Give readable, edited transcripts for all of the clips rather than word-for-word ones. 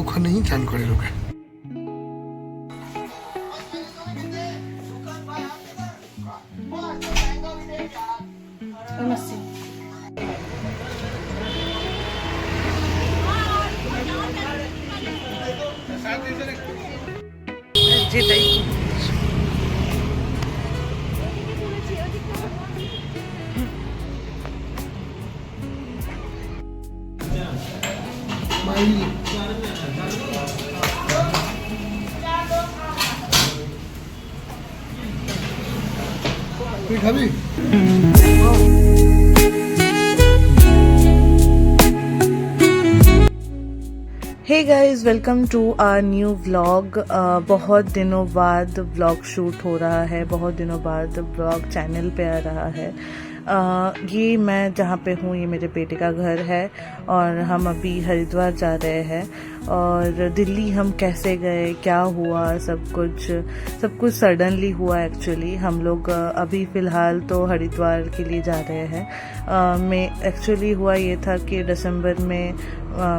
ওখানেই চান করে লোকে। যেটাই তুই খাবি? Hey guys, welcome to our new vlog. बहुत दिनों बाद व्लॉग शूट हो रहा है, बहुत दिनों बाद व्लॉग चैनल पे आ रहा है। ये मैं जहाँ पे हूँ ये मेरे बेटे का घर है और हम अभी हरिद्वार जा रहे हैं। और दिल्ली हम कैसे गए, क्या हुआ, सब कुछ सडनली हुआ। एक्चुअली हम लोग अभी फ़िलहाल तो हरिद्वार के लिए जा रहे हैं। मैं एक्चुअली हुआ ये था कि दिसंबर में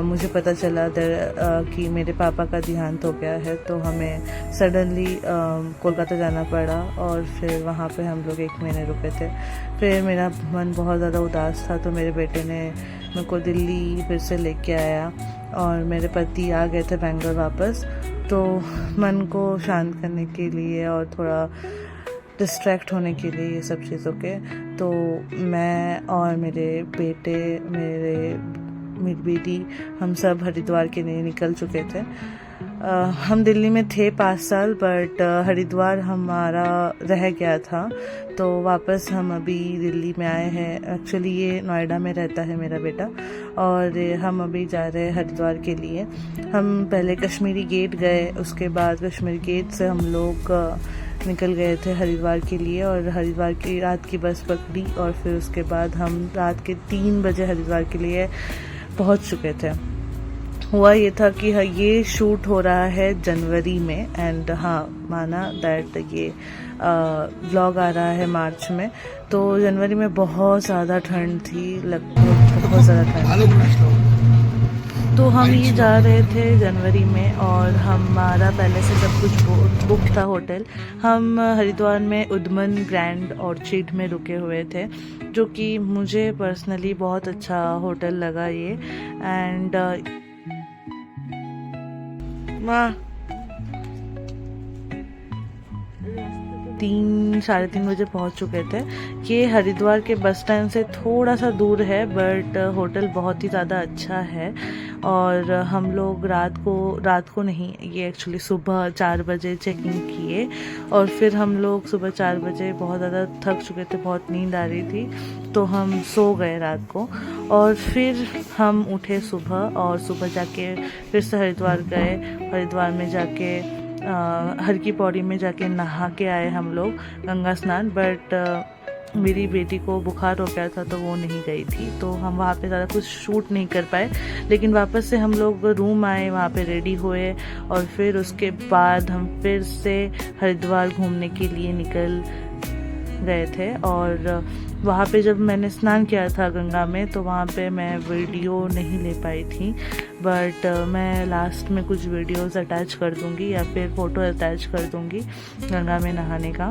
मुझे पता चला कि मेरे पापा का देहांत हो गया है, तो हमें सडनली कोलकाता जाना पड़ा और फिर वहाँ पे हम लोग 1 महीने रुके थे। फिर मेरा मन बहुत ज़्यादा उदास था, तो मेरे बेटे ने मेरे को दिल्ली फिर से लेके आया और मेरे पति आ गए थे बेंगलोर वापस। तो मन को शांत करने के लिए और थोड़ा डिस्ट्रैक्ट होने के लिए ये सब चीज़ों के, तो मैं और मेरे बेटे, मेरी बेटी, हम सब हरिद्वार के लिए निकल चुके थे। हम दिल्ली में थे 5 साल, बट हरिद्वार हमारा रह गया था, तो वापस हम अभी दिल्ली में आए हैं। एक्चुअली ये नोएडा में रहता है मेरा बेटा, और हम अभी जा रहे हैं हरिद्वार के लिए। हम पहले कश्मीरी गेट गए, उसके बाद कश्मीरी गेट से हम लोग निकल गए थे हरिद्वार के लिए, और हरिद्वार की रात की बस पकड़ी और फिर उसके बाद हम रात के 3 बजे हरिद्वार के लिए पहुंच चुके थे। हुआ ये था कि ये शूट हो रहा है जनवरी में, एंड हाँ माना दैट ये व्लॉग आ रहा है मार्च में। तो जनवरी में बहुत ज़्यादा ठंड थी, लगभग बहुत ज़्यादा ठंड। तो हम ये जा रहे थे जनवरी में और हमारा पहले से सब कुछ बुक था होटल। हम हरिद्वार में उद्मन ग्रैंड ऑर्चिड में रुके हुए थे, जो कि मुझे पर्सनली बहुत अच्छा होटल लगा ये। एंड माँ 3-3:30 बजे पहुंच चुके थे। ये हरिद्वार के बस स्टैंड से थोड़ा सा दूर है, बट होटल बहुत ही ज़्यादा अच्छा है। और हम लोग रात को नहीं, ये एक्चुअली सुबह 4 बजे चेक इन किए, और फिर हम लोग सुबह 4 बजे बहुत ज़्यादा थक चुके थे, बहुत नींद आ रही थी, तो हम सो गए रात को। और फिर हम उठे सुबह, और सुबह जाके फिर से हरिद्वार गए। हरिद्वार में जाके हर की पौड़ी में जाके नहा के आए हम लोग, गंगा स्नान। बट मेरी बेटी को बुखार हो गया था, तो वो नहीं गई थी, तो हम वहाँ पे ज़्यादा कुछ शूट नहीं कर पाए। लेकिन वापस से हम लोग रूम आए, वहाँ पे रेडी हुए, और फिर उसके बाद हम फिर से हरिद्वार घूमने के लिए निकल गए थे। और वहाँ पे जब मैंने स्नान किया था गंगा में, तो वहाँ पे मैं वीडियो नहीं ले पाई थी, बट मैं लास्ट में कुछ वीडियोस अटैच कर दूँगी या फिर फ़ोटो अटैच कर दूँगी गंगा में नहाने का।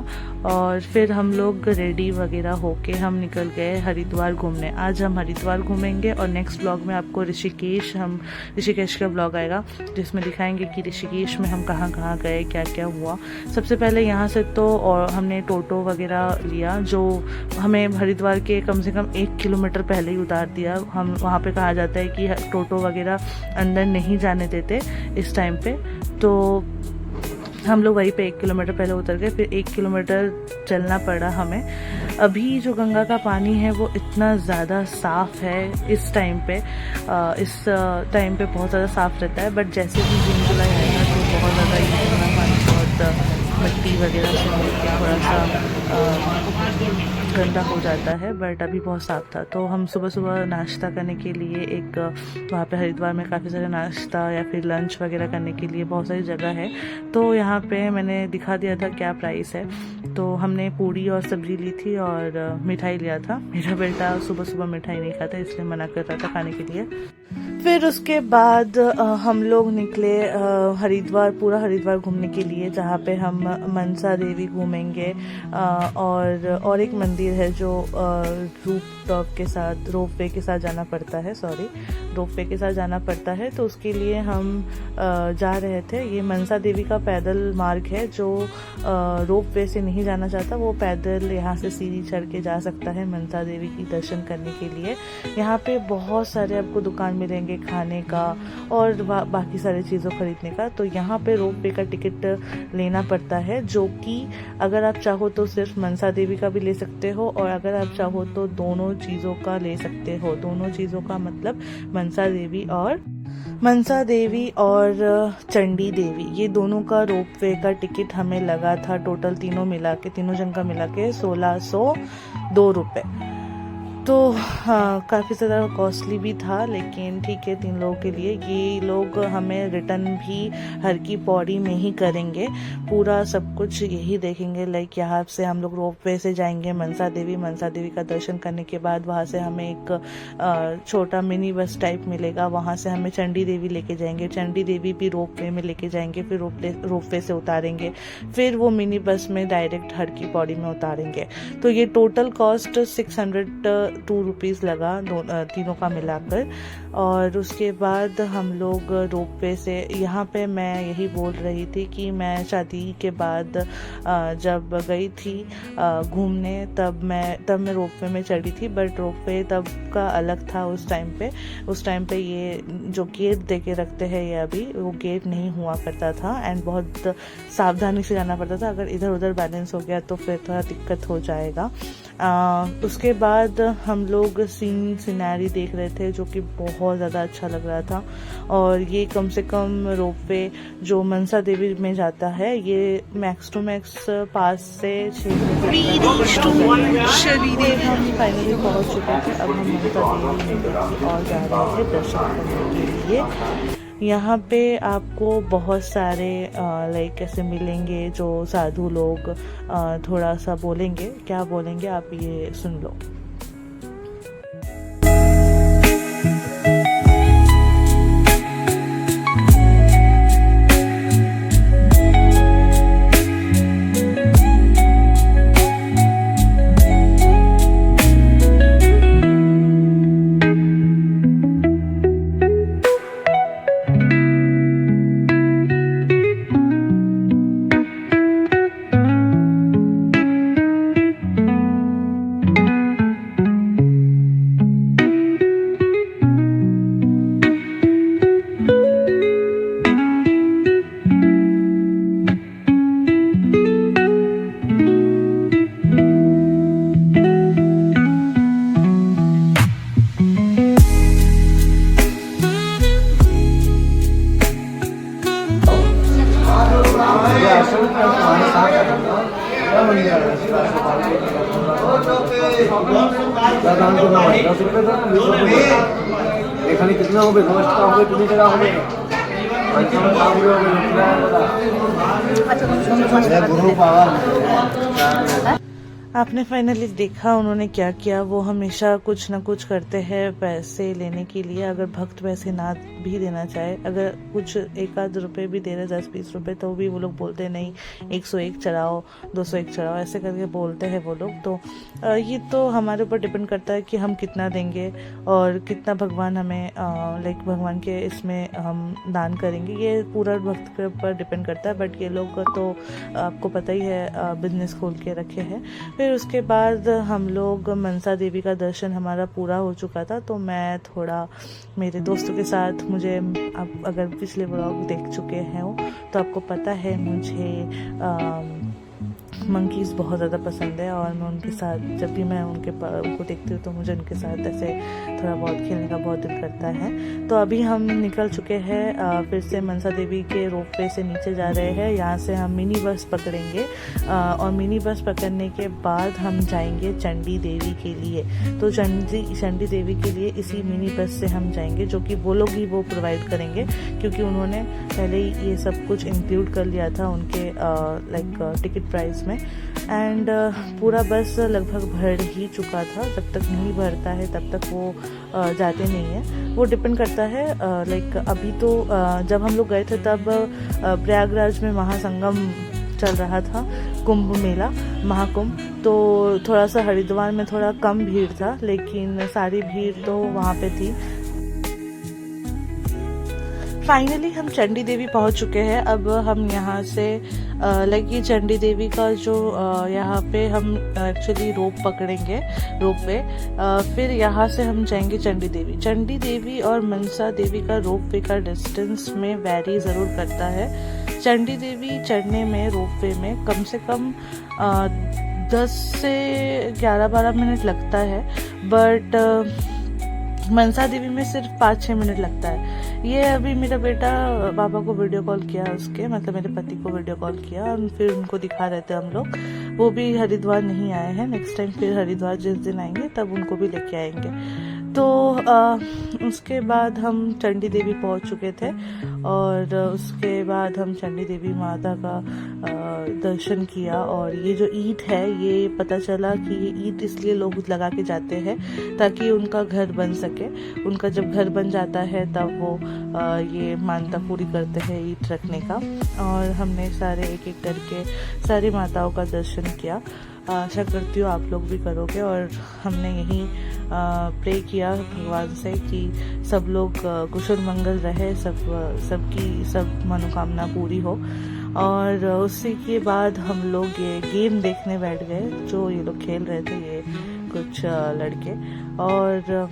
और फिर हम लोग रेडी वगैरह होके हम निकल गए हरिद्वार घूमने। आज हम हरिद्वार घूमेंगे, और नेक्स्ट ब्लॉग में आपको ऋषिकेश का ब्लॉग आएगा, जिसमें दिखाएंगे कि ऋषिकेश में हम कहाँ कहाँ गए, क्या क्या हुआ। सबसे पहले यहाँ से तो और हमने टोटो वगैरह लिया, जो हमें हरिद्वार के कम से कम 1 किलोमीटर पहले ही उतार दिया। हम वहाँ पे कहा जाता है कि टोटो वगैरह अंदर नहीं जाने देते इस टाइम पे, तो हम लोग वहीं पे 1 किलोमीटर पहले उतर गए। फिर 1 किलोमीटर चलना पड़ा हमें। अभी जो गंगा का पानी है वो इतना ज़्यादा साफ़ है इस टाइम पे, बहुत ज़्यादा साफ़ रहता है। बट जैसे भी जून जुलाई आएगा तो बहुत ज़्यादा ये गंगा पानी बहुत मिट्टी वगैरह से मिलकर थोड़ा सा गंदा हो जाता है, बट अभी बहुत साफ़ था। तो हम सुबह सुबह नाश्ता करने के लिए एक वहाँ पे हरिद्वार में काफ़ी सारे नाश्ता या फिर लंच वगैरह करने के लिए बहुत सारी जगह है। तो यहाँ पे मैंने दिखा दिया था क्या प्राइस है। तो हमने पूड़ी और सब्ज़ी ली थी और मिठाई लिया था। मेरा बेटा सुबह सुबह मिठाई नहीं खाता, इसलिए मना कर रहा था खाने के लिए। फिर उसके बाद हम लोग निकले हरिद्वार, पूरा हरिद्वार घूमने के लिए, जहाँ पे हम मनसा देवी घूमेंगे और एक मंदिर है जो रोपवे के साथ जाना पड़ता है, रोपवे के साथ जाना पड़ता है। तो उसके लिए हम जा रहे थे। ये मनसा देवी का पैदल मार्ग है, जो रोपवे से नहीं जाना चाहता वो पैदल यहाँ से सीढ़ी चढ़ के जा सकता है मनसा देवी की दर्शन करने के लिए। यहाँ पे बहुत सारे आपको दुकान मिलेंगे खाने का और बाकी सारी चीज़ों खरीदने का। तो यहाँ पे रोपवे का टिकट लेना पड़ता है, जो कि अगर आप चाहो तो सिर्फ मनसा देवी का भी ले सकते हो, और अगर आप चाहो तो दोनों चीज़ों का ले सकते हो। दोनों चीज़ों का मतलब मनसा देवी और चंडी देवी, ये दोनों का रोपवे का टिकट हमें लगा था टोटल तीनों जन का मिला के 1602 रुपये। तो काफ़ी ज़्यादा कॉस्टली भी था, लेकिन ठीक है 3 लोगों के लिए। ये लोग हमें रिटर्न भी हर की पौड़ी में ही करेंगे, पूरा सब कुछ यही देखेंगे। लाइक यहाँ से हम लोग रोपवे से जाएंगे मनसा देवी का दर्शन करने के बाद वहाँ से हमें एक छोटा मिनी बस टाइप मिलेगा, वहाँ से हमें चंडी देवी लेके जाएंगे। चंडी देवी भी रोपवे में लेके जाएंगे, फिर रोपवे से उतारेंगे, फिर वो मिनी बस में डायरेक्ट हर की पौड़ी में उतारेंगे। तो ये टोटल कॉस्ट 602 रुपीज़ लगा तीनों का मिलाकर। और उसके बाद हम लोग रोपवे से, यहाँ पे मैं यही बोल रही थी कि मैं शादी के बाद जब गई थी घूमने, तब मैं रोपवे में चढ़ी थी, बट रोपवे तब का अलग था उस टाइम पे ये जो गेट दे के रखते हैं, ये अभी वो गेट नहीं हुआ करता था, एंड बहुत सावधानी से जाना पड़ता था। अगर इधर उधर बैलेंस हो गया तो फिर थोड़ा दिक्कत हो जाएगा। उसके बाद हम लोग सीनरी देख रहे थे, जो कि बहुत ज़्यादा अच्छा लग रहा था। और ये कम से कम रोपवे जो मनसा देवी में जाता है, ये मैक्स टू मैक्स 5 से 6 मिनट हम फाइनली पहुंच चुके थे। अब हम मनसा देवी में और जा रहे हैं दर्शन करने के लिए। यहाँ पे आपको बहुत सारे लाइक ऐसे मिलेंगे जो साधु लोग थोड़ा सा बोलेंगे। क्या बोलेंगे आप ये सुन लो। এখানে कितना हो गए समझता हो गए कितनी जगह हो गए अच्छा गुरु बाबा। आपने फाइनली देखा उन्होंने क्या किया। वो हमेशा कुछ ना कुछ करते हैं पैसे लेने के लिए। अगर भक्त पैसे ना भी देना चाहे, अगर कुछ 1-8 रुपये भी दे रहे 10-20 रुपये, तो भी वो लोग बोलते हैं नहीं 101 चढ़ाओ 201 चढ़ाओ, ऐसे करके बोलते हैं वो लोग। तो ये तो हमारे ऊपर डिपेंड करता है कि हम कितना देंगे और कितना भगवान हमें लाइक भगवान के इसमें हम दान करेंगे, ये पूरा भक्त के ऊपर डिपेंड करता है। बट ये लोग तो आपको पता ही है बिजनेस खोल के रखे हैं। फिर उसके बाद हम लोग मनसा देवी का दर्शन हमारा पूरा हो चुका था। तो मैं थोड़ा मेरे दोस्तों के साथ, मुझे आप अगर पिछले व्लॉग देख चुके हैं तो आपको पता है मुझे मंकीज़ बहुत ज़्यादा पसंद है, और मैं उनके साथ जब भी मैं उनको देखती हूँ तो मुझे उनके साथ ऐसे थोड़ा बहुत खेलने का बहुत दिल करता है। तो अभी हम निकल चुके हैं फिर से मनसा देवी के रोपवे से नीचे जा रहे हैं। यहाँ से हम मिनी बस पकड़ेंगे और मिनी बस पकड़ने के बाद हम जाएंगे चंडी देवी के लिए। तो चंडी देवी के लिए इसी मिनी बस से हम जाएंगे, जो कि वो लोग ही वो प्रोवाइड करेंगे, क्योंकि उन्होंने पहले ही ये सब कुछ इंक्लूड कर लिया था उनके लाइक टिकट प्राइस में। एंड पूरा बस लगभग भर ही चुका था। जब तक नहीं भरता है तब तक वो जाते नहीं है। वो डिपेंड करता है लाइक अभी तो जब हम लोग गए थे तब प्रयागराज में महासंगम चल रहा था, कुंभ मेला, महाकुंभ। तो थोड़ा सा हरिद्वार में थोड़ा कम भीड़ था, लेकिन सारी भीड़ तो वहाँ पे थी। फाइनली हम चंडी देवी पहुंच चुके हैं। अब हम यहाँ से लाइक ये चंडी देवी का जो यहाँ पे हम एक्चुअली रोप पकड़ेंगे, रोप वे। फिर यहाँ से हम जाएंगे चंडी देवी। चंडी देवी और मनसा देवी का रोप वे का डिस्टेंस में वेरी ज़रूर करता है। चंडी देवी चढ़ने में रोप वे में कम से कम 10 से 11-12 मिनट लगता है, बट मनसा देवी में सिर्फ 5-6 मिनट लगता है। ये अभी मेरा बेटा पापा को वीडियो कॉल किया, उसके मतलब मेरे पति को वीडियो कॉल किया और फिर उनको दिखा रहे थे हम लोग। वो भी हरिद्वार नहीं आए हैं, नेक्स्ट टाइम फिर हरिद्वार जिस दिन आएंगे तब उनको भी लेके आएंगे। तो उसके बाद हम चंडी देवी पहुंच चुके थे और उसके बाद हम चंडी देवी माता का दर्शन किया। और ये जो ईंट है, ये पता चला कि ये ईंट इसलिए लोग लगा के जाते हैं ताकि उनका घर बन सके। उनका जब घर बन जाता है तब वो ये मान्यता पूरी करते हैं ईंट रखने का। और हमने सारे एक एक करके सारी माताओं का दर्शन किया। आशा करती हूँ आप लोग भी करोगे। और हमने यही प्रे किया भगवान से कि सब लोग कुशल मंगल रहे, सब मनोकामना पूरी हो। और उसी के बाद हम लोग ये गेम देखने बैठ गए जो ये लोग खेल रहे थे, ये कुछ लड़के। और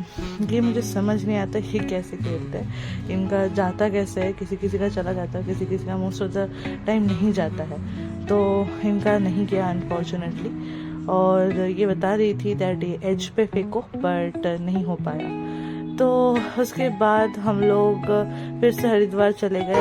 ये मुझे समझ नहीं आता ये कैसे खेलते हैं, इनका जाता कैसे है। किसी किसी का चला जाता है, किसी किसी का मोस्ट ऑफ द टाइम नहीं जाता है, तो इनका नहीं गया अनफॉर्चुनेटली। और ये बता रही थी दैट ये एज पे फेंको, बट नहीं हो पाया। तो उसके बाद हम लोग फिर से हरिद्वार चले गए।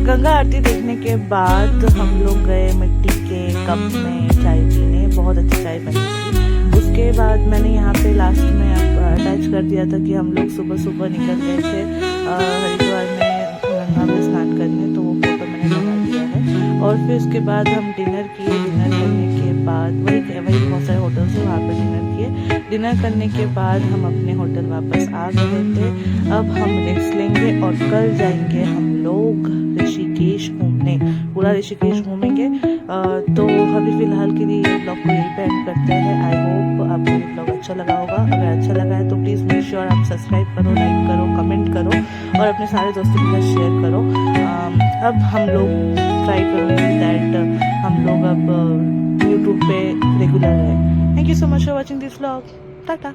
गंगा आरती देखने के बाद हम लोग गए मिट्टी के कप में चाय पीने। बहुत अच्छी चाय बनी थी। उसके बाद मैंने यहाँ पे लास्ट में अटैच कर दिया था कि हम लोग सुबह सुबह निकल गए थे हरिद्वार में गंगा में स्नान करने, तो वो फोटो मैंने लगा दिया है। और फिर उसके बाद हम डिनर किए। डिनर करने के बाद वही बहुत सारे होटल से वहाँ पे डिनर किए। डिनर करने के बाद हम अपने होटल वापस आ गए थे। अब हम रेस्ट लेंगे और कल जाएंगे हम लोग ऋषिकेश घूमने। पूरा ऋषिकेश घूमेंगे। तो अभी फिलहाल के लिए ये ब्लॉग को यहीं पे एंड करते हैं। आई होप आपको ये ब्लॉग अच्छा लगा होगा। अगर अच्छा लगा है तो प्लीज़ मेक श्योर आप सब्सक्राइब करो, लाइक करो, कमेंट करो और अपने सारे दोस्तों के साथ शेयर करो। अब हम लोग ट्राई करेंगे दैट हम लोग अब यूट्यूब पे रेगुलर है। Thank you so much for watching this vlog. Tata.